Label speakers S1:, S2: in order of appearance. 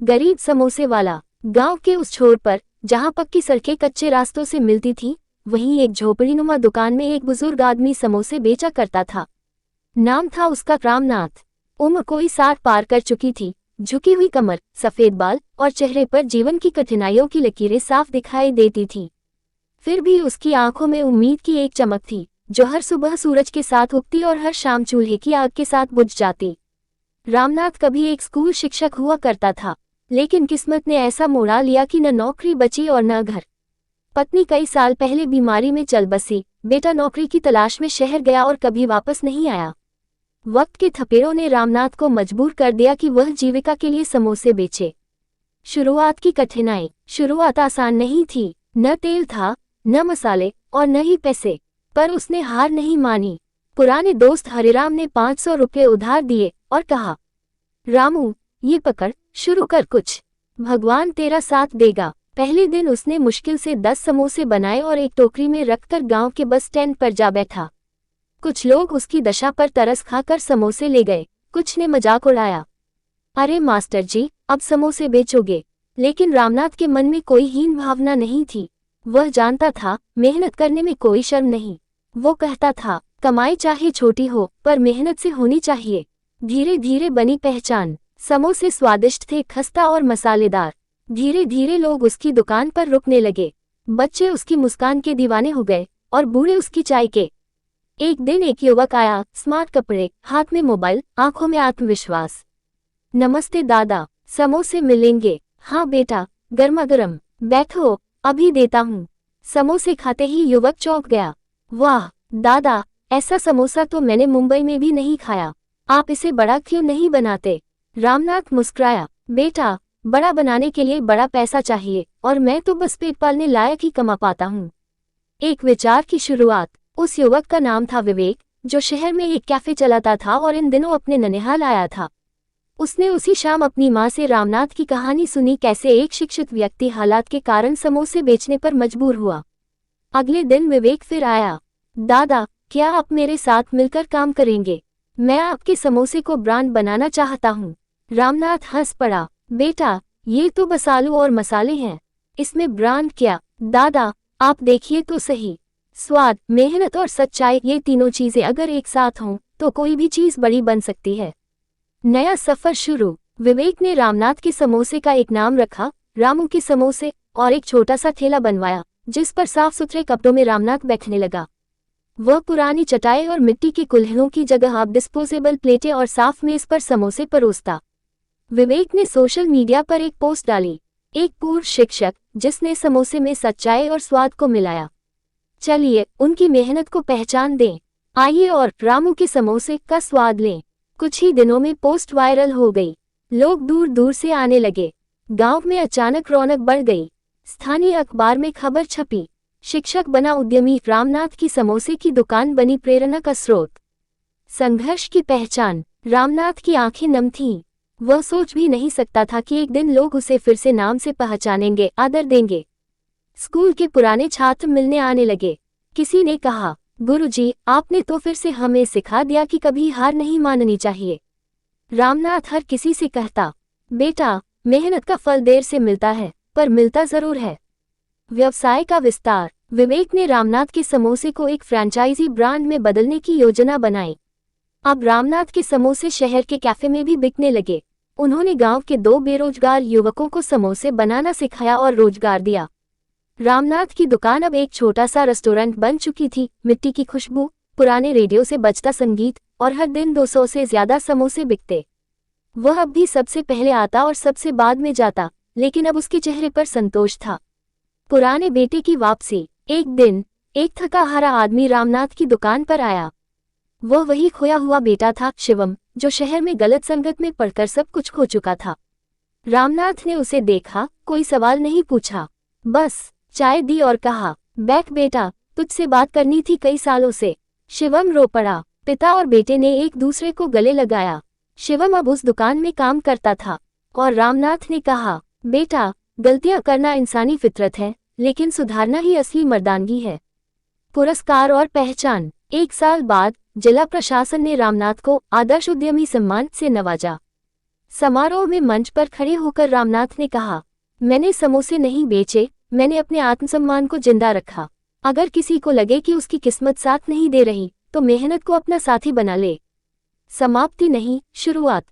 S1: गरीब समोसे वाला। गांव के उस छोर पर जहां पक्की सड़कें कच्चे रास्तों से मिलती थीं, वहीं एक झोपड़ीनुमा दुकान में एक बुजुर्ग आदमी समोसे बेचा करता था। नाम था उसका रामनाथ। उम्र कोई 60 पार कर चुकी थी। झुकी हुई कमर, सफेद बाल और चेहरे पर जीवन की कठिनाइयों की लकीरें साफ दिखाई देती थीं। फिर भी उसकी आंखों में उम्मीद की एक चमक थी, जो हर सुबह सूरज के साथ उगती और हर शाम चूल्हे की आग के साथ बुझ जाती। रामनाथ कभी एक स्कूल शिक्षक हुआ करता था, लेकिन किस्मत ने ऐसा मोड़ा लिया कि न नौकरी बची और न घर। पत्नी कई साल पहले बीमारी में चल बसी, बेटा नौकरी की तलाश में शहर गया और कभी वापस नहीं आया। वक्त के थपेड़ों ने रामनाथ को मजबूर कर दिया कि वह जीविका के लिए समोसे बेचे। शुरुआत की कठिनाई। शुरुआत आसान नहीं थी। न तेल था, न मसाले और न ही पैसे, पर उसने हार नहीं मानी। पुराने दोस्त हरिराम ने 500 रुपये उधार दिए और कहा, रामू, ये पकड़, शुरू कर कुछ, भगवान तेरा साथ देगा। पहले दिन उसने मुश्किल से 10 समोसे बनाए और एक टोकरी में रखकर गांव के बस स्टैंड पर जा बैठा। कुछ लोग उसकी दशा पर तरस खाकर समोसे ले गए, कुछ ने मजाक उड़ाया, अरे मास्टर जी, अब समोसे बेचोगे? लेकिन रामनाथ के मन में कोई हीन भावना नहीं थी। वह जानता था, मेहनत करने में कोई शर्म नहीं। वो कहता था, कमाई चाहे छोटी हो, पर मेहनत से होनी चाहिए। धीरे धीरे बनी पहचान। समोसे स्वादिष्ट थे, खस्ता और मसालेदार। धीरे धीरे लोग उसकी दुकान पर रुकने लगे। बच्चे उसकी मुस्कान के दीवाने हो गए और बूढ़े उसकी चाय के। एक दिन एक युवक आया, स्मार्ट कपड़े, हाथ में मोबाइल, आंखों में आत्मविश्वास। नमस्ते दादा, समोसे मिलेंगे? हाँ बेटा, गर्मा गर्म। बैठो, अभी देता हूँ। समोसे खाते ही युवक चौंक गया। वाह दादा, ऐसा समोसा तो मैंने मुंबई में भी नहीं खाया। आप इसे बड़ा क्यों नहीं बनाते? रामनाथ मुस्कुराया, बेटा, बड़ा बनाने के लिए बड़ा पैसा चाहिए और मैं तो बस पेट पालने लायक ही कमा पाता हूँ। एक विचार की शुरुआत। उस युवक का नाम था विवेक, जो शहर में एक कैफे चलाता था और इन दिनों अपने ननिहाल आया था। उसने उसी शाम अपनी माँ से रामनाथ की कहानी सुनी, कैसे एक शिक्षित व्यक्ति हालात के कारण समोसे बेचने पर मजबूर हुआ। अगले दिन विवेक फिर आया, दादा, क्या आप मेरे साथ मिलकर काम करेंगे? मैं आपके समोसे को ब्रांड बनाना चाहता हूँ। रामनाथ हंस पड़ा, बेटा, ये तो बस आलू और मसाले हैं, इसमें ब्रांड क्या? दादा, आप देखिए तो सही। स्वाद, मेहनत और सच्चाई, ये तीनों चीजें अगर एक साथ हों तो कोई भी चीज बड़ी बन सकती है। नया सफर शुरू। विवेक ने रामनाथ के समोसे का एक नाम रखा, रामू के समोसे, और एक छोटा सा ठेला बनवाया, जिस पर साफ सुथरे कपड़ों में रामनाथ बैठने लगा। वह पुरानी चटाई और मिट्टी के कुल्हड़ों की जगह अब डिस्पोजेबल प्लेटें और साफ मेज पर समोसे परोसता। विवेक ने सोशल मीडिया पर एक पोस्ट डाली, एक पूर्व शिक्षक जिसने समोसे में सच्चाई और स्वाद को मिलाया। चलिए उनकी मेहनत को पहचान दें। आइए और रामू के समोसे का स्वाद लें। कुछ ही दिनों में पोस्ट वायरल हो गई। लोग दूर दूर से आने लगे। गांव में अचानक रौनक बढ़ गई। स्थानीय अखबार में खबर छपी, शिक्षक बना उद्यमी, रामनाथ की समोसे की दुकान बनी प्रेरणा का स्रोत। संघर्ष की पहचान। रामनाथ की आंखें नम थीं। वह सोच भी नहीं सकता था कि एक दिन लोग उसे फिर से नाम से पहचानेंगे, आदर देंगे। स्कूल के पुराने छात्र मिलने आने लगे। किसी ने कहा, गुरुजी, आपने तो फिर से हमें सिखा दिया कि कभी हार नहीं माननी चाहिए। रामनाथ हर किसी से कहता, बेटा, मेहनत का फल देर से मिलता है, पर मिलता जरूर है। व्यवसाय का विस्तार। विवेक ने रामनाथ के समोसे को एक फ्रेंचाइजी ब्रांड में बदलने की योजना बनाई। अब रामनाथ के समोसे शहर के कैफे में भी बिकने लगे। उन्होंने गांव के 2 बेरोजगार युवकों को समोसे बनाना सिखाया और रोजगार दिया। रामनाथ की दुकान अब एक छोटा सा रेस्टोरेंट बन चुकी थी। मिट्टी की खुशबू, पुराने रेडियो से बजता संगीत और हर दिन 200 से ज्यादा समोसे बिकते। वह अब भी सबसे पहले आता और सबसे बाद में जाता, लेकिन अब उसके चेहरे पर संतोष था। पुराने बेटे की वापसी। एक दिन एक थका हारा आदमी रामनाथ की दुकान पर आया। वह वही खोया हुआ बेटा था, शिवम, जो शहर में गलत संगत में पड़कर सब कुछ खो चुका था। रामनाथ ने उसे देखा, कोई सवाल नहीं पूछा, बस चाय दी और कहा, बैठ बेटा, तुझसे बात करनी थी कई सालों से। शिवम रो पड़ा। पिता और बेटे ने एक दूसरे को गले लगाया। शिवम अब उस दुकान में काम करता था और रामनाथ ने कहा, बेटा, गलतियां करना इंसानी फितरत है, लेकिन सुधारना ही असली मर्दानगी है। पुरस्कार और पहचान। 1 साल बाद जिला प्रशासन ने रामनाथ को आदर्श उद्यमी सम्मान से नवाजा। समारोह में मंच पर खड़े होकर रामनाथ ने कहा, मैंने समोसे नहीं बेचे, मैंने अपने आत्मसम्मान को जिंदा रखा। अगर किसी को लगे कि उसकी किस्मत साथ नहीं दे रही, तो मेहनत को अपना साथी बना ले। समाप्ति नहीं, शुरुआत।